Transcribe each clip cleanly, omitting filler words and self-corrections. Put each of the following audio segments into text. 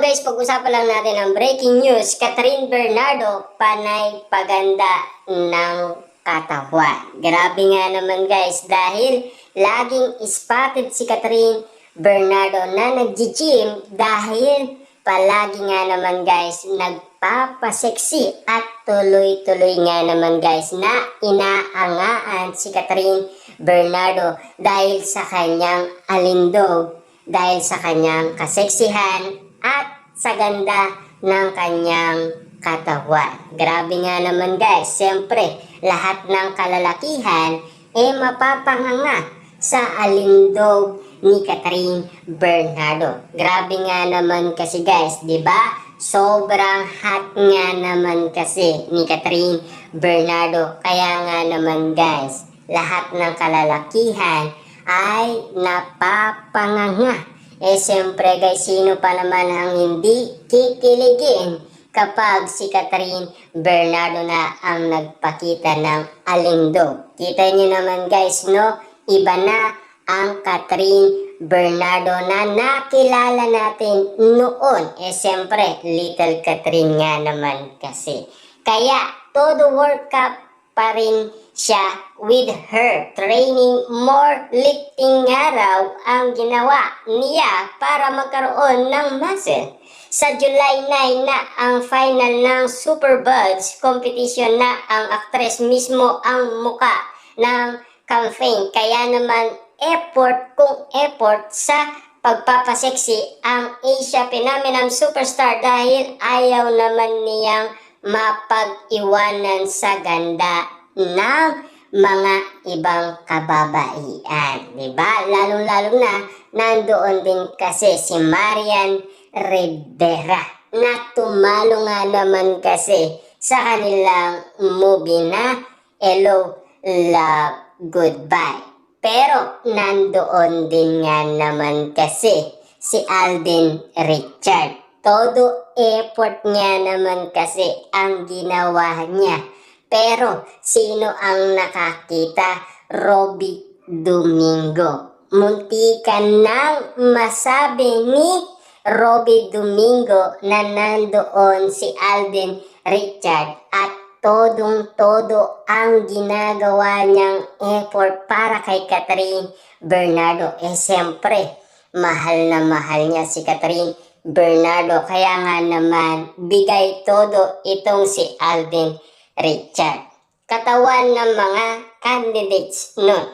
guys, pag-usapan lang natin ang breaking news. Catherine Bernardo, panay paganda ng katawan. Grabe nga naman guys, dahil laging spotted si Catherine Bernardo na nag-gym dahil palagi nga naman guys, nagpapaseksi at tuloy-tuloy nga naman guys na inaangaan si Catherine Bernardo dahil sa kanyang alindog, dahil sa kanyang kaseksihan at sa ganda ng kanyang katawan. Grabe nga naman guys, siyempre lahat ng kalalakihan mapapanganga sa alindog ni Catherine Bernardo. Grabe nga naman kasi guys, 'di ba? Sobrang hot nga naman kasi ni Catherine Bernardo. Kaya nga naman guys, lahat ng kalalakihan ay napapanganga. Siyempre guys, sino pa naman ang hindi kikiligin kapag si Catherine Bernardo na ang nagpakita ng alindog. Kita nyo naman guys, no? Iba na ang Catherine Bernardo na nakilala natin noon. Siyempre, Little Catherine nga naman kasi. Kaya, todo World Cup pa rin siya with her training. More lifting nga raw ang ginawa niya para magkaroon ng muscle. Sa July 9 na ang final ng Super Buds competition na ang aktres mismo ang muka ng campaign. Kaya naman effort kung effort sa pagpapaseksi ang Asia Phenomenon Superstar dahil ayaw naman niyang mapag-iwanan sa ganda ng mga ibang kababaihan, diba? Lalong-lalo na nandoon din kasi si Marian Rivera na tumalo nga naman kasi sa kanilang movie na Hello, Love, Goodbye. Pero nandoon din nga naman kasi si Alden Richard. Todo effort niya naman kasi ang ginawa niya. Pero sino ang nakakita? Robby Domingo. Muntikan nang masabi ni Robby Domingo na nandoon si Alden Richard at todong-todo ang ginagawa niyang effort para kay Catherine Bernardo. Siyempre, mahal na mahal niya si Catherine Bernardo. Kaya nga naman, bigay todo itong si Alden Richard. Katawan ng mga candidates nun.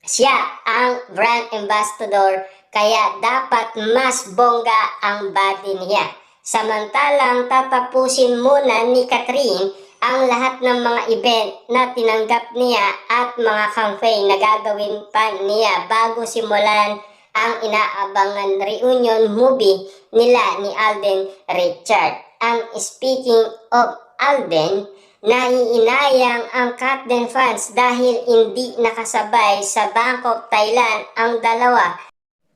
Siya ang brand ambassador, kaya dapat mas bongga ang body niya. Samantalang tatapusin muna ni Catherine ang lahat ng mga event na tinanggap niya at mga campaign na gagawin pa niya bago simulan ang inaabangan reunion movie nila ni Alden Richard. Ang speaking of Alden, naiinayang ang Catden fans dahil hindi nakasabay sa Bangkok, Thailand ang dalawa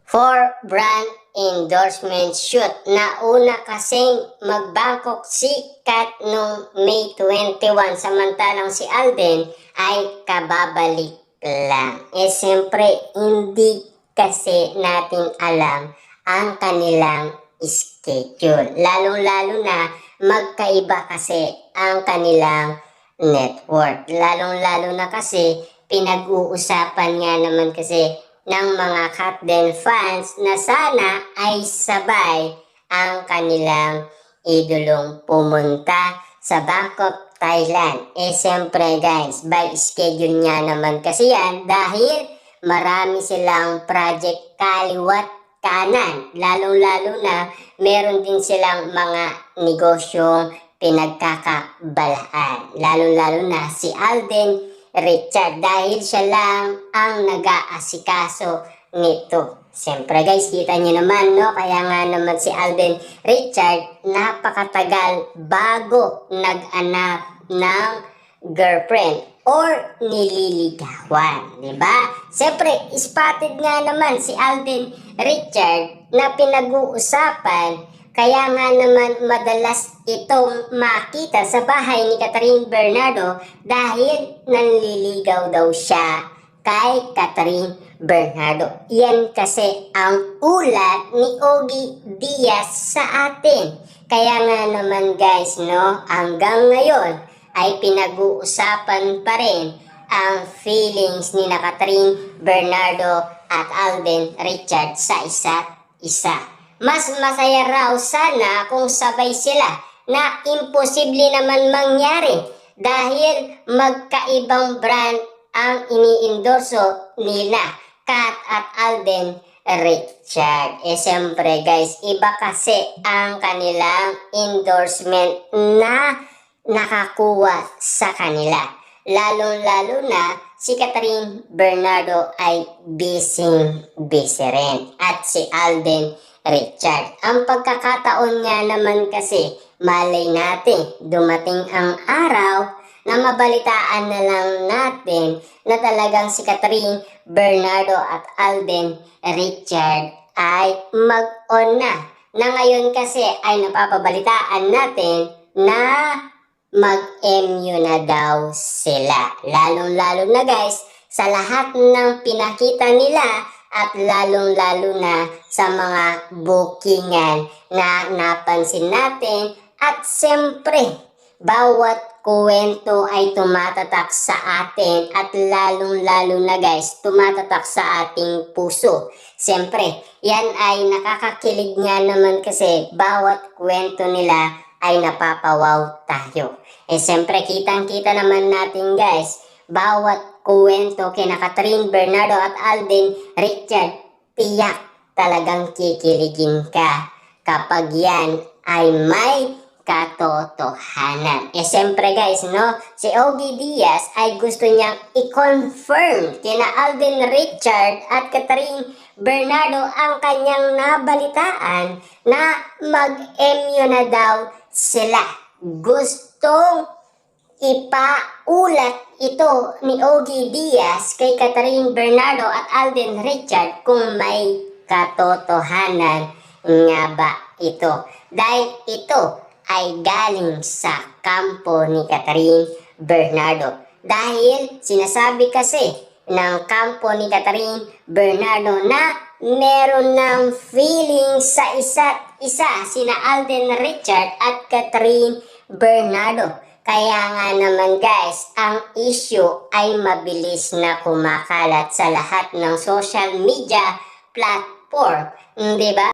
for brand endorsement shoot. Nauna kasing mag-Bangkok si Kat noong May 21, samantalang si Alden ay kababalik lang. Siyempre, hindi kasi natin alam ang kanilang schedule. Lalong-lalo na magkaiba kasi ang kanilang network. Lalong-lalo na kasi pinag-uusapan nga naman kasi ng mga Catden fans na sana ay sabay ang kanilang idolong pumunta sa Bangkok, Thailand. Siyempre guys, by schedule nga naman kasi yan dahil marami silang project kaliwat kanan. Lalong-lalo na meron din silang mga negosyong pinagkakabalaan. Lalong-lalo na si Alden Richard dahil siya lang ang nag-aasikaso nito. Siyempre guys, kita nyo naman, no? Kaya nga naman si Alden Richard napakatagal bago nag-anak ng girlfriend or nililigawan, diba? Siyempre, spotted nga naman si Alden Richard na pinag-uusapan. Kaya nga naman madalas itong makita sa bahay ni Catherine Bernardo dahil nanliligaw daw siya kay Catherine Bernardo. Yan kasi ang ulat ni Ogie Diaz sa atin. Kaya nga naman guys, no, hanggang ngayon ay pinag-uusapan pa rin ang feelings ni Catherine Bernardo at Alden Richard sa isa't isa. Mas masaya raw sana kung sabay sila, na imposible naman mangyari dahil magkaibang brand ang iniendorso nila, Kat at Alden Richard. Siyempre guys, iba kasi ang kanilang endorsement na nakakuha sa kanila. Lalong-lalo na si Catherine Bernardo ay busy rin. At si Alden Richard. Ang pagkakataon nga naman kasi, malay natin, dumating ang araw na mabalitaan na lang natin na talagang si Catherine Bernardo at Alden Richard ay mag-on na. Na ngayon kasi ay napapabalitaan natin na mag-MU na daw sila. Lalong-lalo na guys, sa lahat ng pinakita nila at lalong-lalo na sa mga bookingan na napansin natin. At siyempre, bawat kwento ay tumatatak sa atin at lalong-lalo na guys, tumatatak sa ating puso. Siyempre, yan ay nakakakilig nga naman kasi bawat kwento nila ay napapawaw tayo. Siyempre, kitang-kita naman natin guys, bawat kwento kina Catherine Bernardo at Alden Richard, tiyak talagang kikiligin ka kapag yan ay may katotohanan. Siyempre guys, no, si Ogie Diaz ay gusto niyang i-confirm kina Alden Richard at Catherine Bernardo ang kanyang nabalitaan na mag-MU na daw sila. Gustong ipaulat ito ni Ogie Diaz kay Catherine Bernardo at Alden Richard kung may katotohanan nga ba ito. Dahil ito ay galing sa kampo ni Catherine Bernardo. Dahil sinasabi kasi ng kampo ni Catherine Bernardo na meron ng feeling sa isa't isa sina Alden Richard at Catherine Bernardo. Kaya nga naman guys, ang issue ay mabilis na kumakalat sa lahat ng social media platform. Diba?